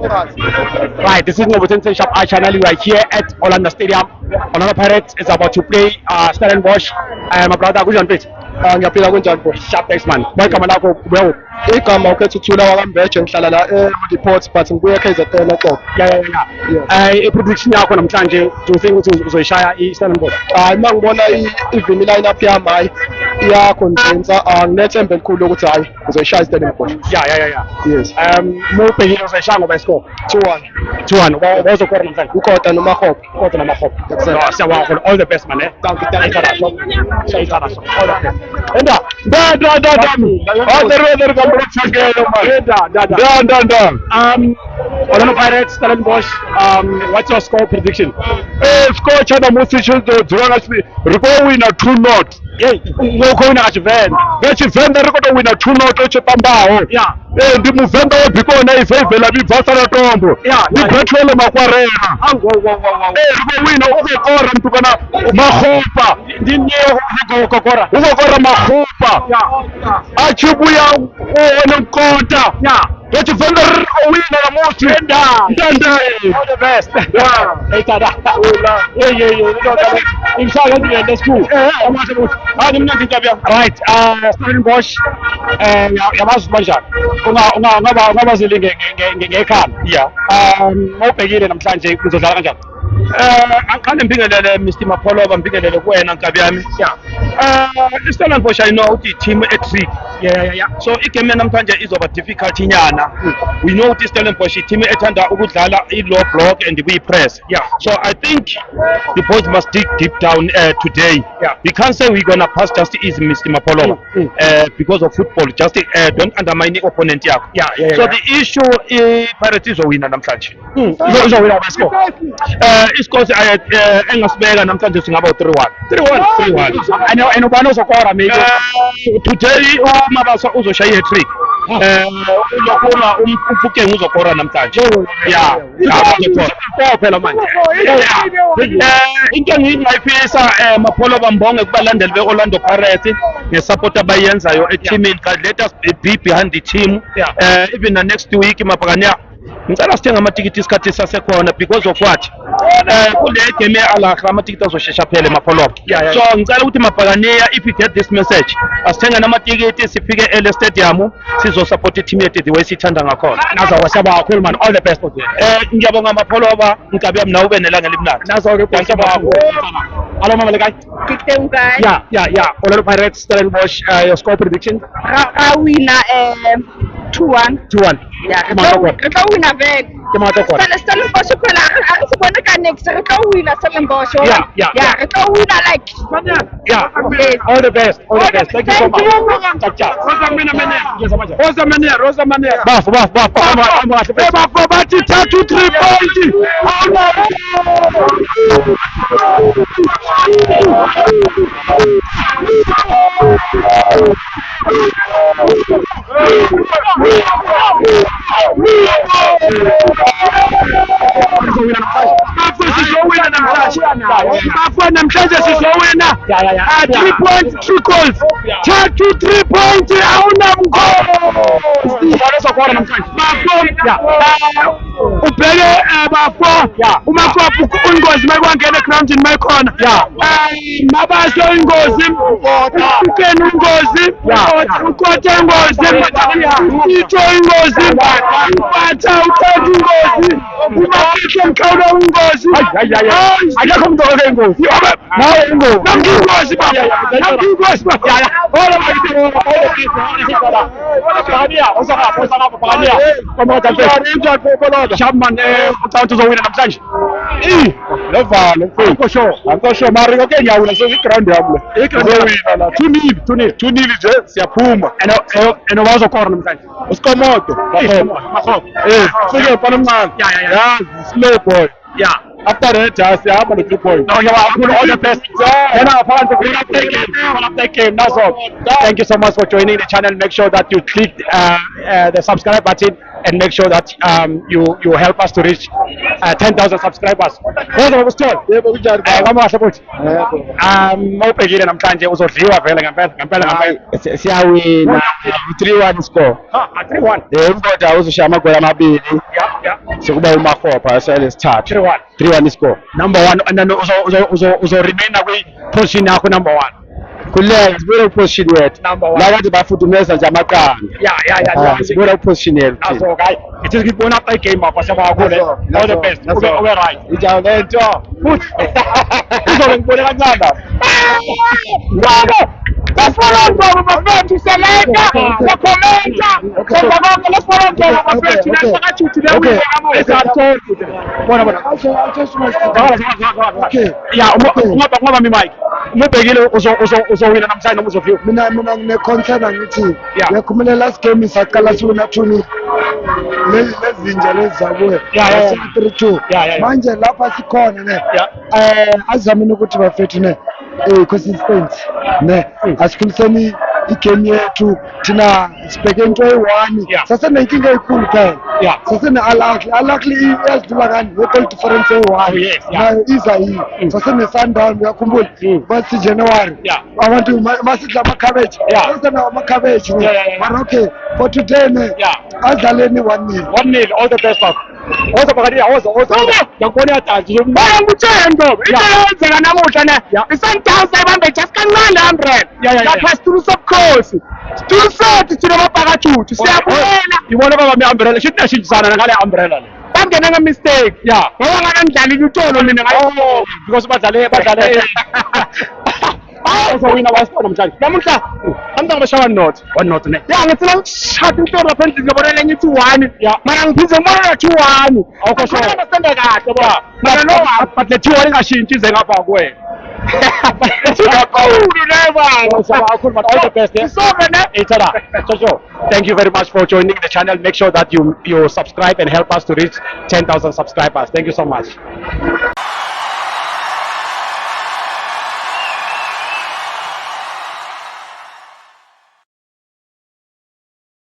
Right, this is Novotense Shop Art Channel. We are here at Orlando Stadium. Orlando Pirates is about to play Stellenbosch. My brother, good Pete. Ngiyaphila kunjani bro? Sharp thanks man. Welcome lakho bro. Igama ukhethuthula wakambeje ngihlala la e-Report but ngibuye KZN eqobo. Yeah. Prediction yakho namhlanje, do you think ukuthi uzoyishaya iStellenbosch? Hayi mangibona i-even line-up yami hayi iyakhonvinsa nginethemba elikhulu ukuthi hayi uzoyishaya iStellenbosch. Yeah. Yes. Mubhekile uzoyishaya ngoba iscore 2-1. 2-1. Ubuzokora namhlanje. Ukhoda noMahoko. Kodwa naMahoko. Siyabonga. All the best man. Thank you. All the best. Enda. Orlando Pirates, Stellenbosch. What's your score prediction? Score chana musichizo dzirangasi riko wina 2-0. Ngokona kachiven. Vechivenda riko to wina 2-0 echipambaho. Yeah. Ndi muvenda webhikona ifevela bibvasa ratombo. Ndi Betwele Makwarera. Riko wina ukokora mtu kana Mahopa. Ndinye ukokora. Ukokora Mahopa. Achibuya uone mkota. Vechivenda riko wina na musi. Ndanda. All the best. Hey tada. Inshallah that's cool. Right, Stellenbosch yabazi manje ungaba zilinge ngekhaya. Yeah. Mawubhekile namhlanje uzodlala kanjani? Aqale mbingelele Mr. Mapoloba mbingelele kuwena nkabi yami. Stellenbosch I know ukuthi team etrick. Yeah. So igame namhlanje izoba difficult nyana. We know ukuthi Stellenbosch team ethanda ukudlala i-low block and we press. Yeah. So I think the boys must dig deep down today. Yeah. We can't say we're gonna pass just easy Mr. Mapoloba because of football. Just don't undermine the opponent yakho. Yeah. So the issue Pirates izowina namhlanje. Uzowina basco. Isikole engasibeka namhlanje singaba 3-1. 3-1. And ubani uzokora maybe Today uMabasa uzoshaya i-trick. Uzokuma umfukeng uzokora namhlanje. Yeah. Phela manje. Into engiyifisa Mapoloba Mbonge kubalandeli be-Orlando Pirates ngesupport abayenzayo eteamini. Let us be behind the team. Even the next week mabhakanya ngicela sithenga amatikiti isikhathi sasekhona because of what kule game alahla amatikiti azoshesha phele Mapoloba. So ngicela ukuthi mabhakaniya if you get this message asithenga namatikiti sifike ele stadium sizo support team yethu the way sithanda ngakhona. Nazawasaba kakhulu man, all the best for you. Ngiyabonga Mapoloba nkabi yami nawe ube nelanga elimnandi. Nazo-ke hello mama lekai. Yeah. Orlando Pirates, Stellenbosch, your score prediction? Wina 2-1. Yeah, retla wina back. Stellenbosch phela asibona ka next retla wina Stellenbosch. Yeah. Retla wina like. Yeah. All the best. Thank you so much. Rosa Mania. Bafu. Bafu bathi 3 points. Namhlanje sizowina 3 points 3 goals 3 points ubheke bafo uMakopu ungozi mayikwangena egroundini mayikhona Mabaso ingozi ukeni ungozi ukothe ingozi itsho ingozi uphatha uthethe ingozi uMakihle mkhawulo ingozi akekho umuntu oke ingozi nawe ingozi namkingozi baba Shabman ucathi uzowina namhlanje. Lovalo Anko sure mari ngoke ngiyawula so iground yami le. izowina la 2-0 nje siyaphuma and uzokora namhlanje. usikomoto Mahoko. Fike mfana omncane. Yeah. Slow boy. Yeah. After that, siyahamba no 3 points. No, you are all the best. That's all. Thank you so much for joining the channel. Make sure that you click the subscribe button and make sure that you help us to reach 10,000 subscribers. Yebo kunjani Mawubhekile namhlanje uzodliwa vele ngempela. Siyawina 3-1 score. 3-1. Umgoda uzoshaya amagoli amabili. Yeah. sekuba uMakgopa esithathu 3-1. 3-1 iscore number 1 and then uzo remain kwi position yakho number 1 kulenga sibona position yethu Number 1. la kade bafudumeza nje amaqanda sibona position yethu Azo guy. It is good after game apha siyabakule. All the best. Ube right. ijalo lento Futhi. Uzobe ngibone kancane. Ngabo. Let's follow Ngobo bafethu seleka. Yakhomenta. Senza konke let's follow Ngobo bafethu lesakachuthi le. Okay. Bona bona. Okay. Yeah, ngoba mi mic. Umubhekile uzowina namhlanje noma uzofika. mina ngine-concern angithi Yeah. uyakhumule last game saqala siwina 2-0 lezinja lezi zabuye Yeah. 3-2 Yeah. manje lapha sikhona ne Yeah. azamini ukuthi bafethu ne consistency ne asikhuliseni igame yethu thina sibheke into eyi-1 Yeah. sasenenkinga eyikhulu phela Yeah. sasene-alakli iyazidlula kani nge-goal difference eyi-1 Oh, yes, yeah. nayo iza yiyo sasene-sundown uyakhumbula bathi January Yeah. abantu masidla amakhabeji Yeah. sasenawo amakhabeji Yeah. mara okay for today ne Yeah. adlaleni 1-0 1-0 all the best baba. Oza phakathi oza. Ngiyakubona yadansi lo. Bayangitshela Ngobo. Into eyenzeka namuhla ne. ISundowns ayibambe just kancane 100. Lapha situlo sobukhosi. Situlo sethu thina mabhakajuthi. Siyabona. Ibona baba mi umbrella. Shithi nashintsana ngale umbrella le. Bangena nge mistake. Yeah. Ngoba ngangidlali utolo mina ngayo. Because badlale. Uzowina wasipho namhlanje. Namuhla amntanga bashawa not. 1-0 ne. Yeah, ngithina ngishada intoro lapha endlini ngibona lenye ithi 1. Mara ngiphize ngibona 2-1. Awukho sure. Understand kahle baba. Mara no but le 2-1 ingashintshi ize ngapha kuwena. Kakhulu ne baba. All the best. Isonke ne. Ithela. So. Thank you very much for joining the channel. Make sure that you subscribe and help us to reach 10,000 subscribers. Thank you so much.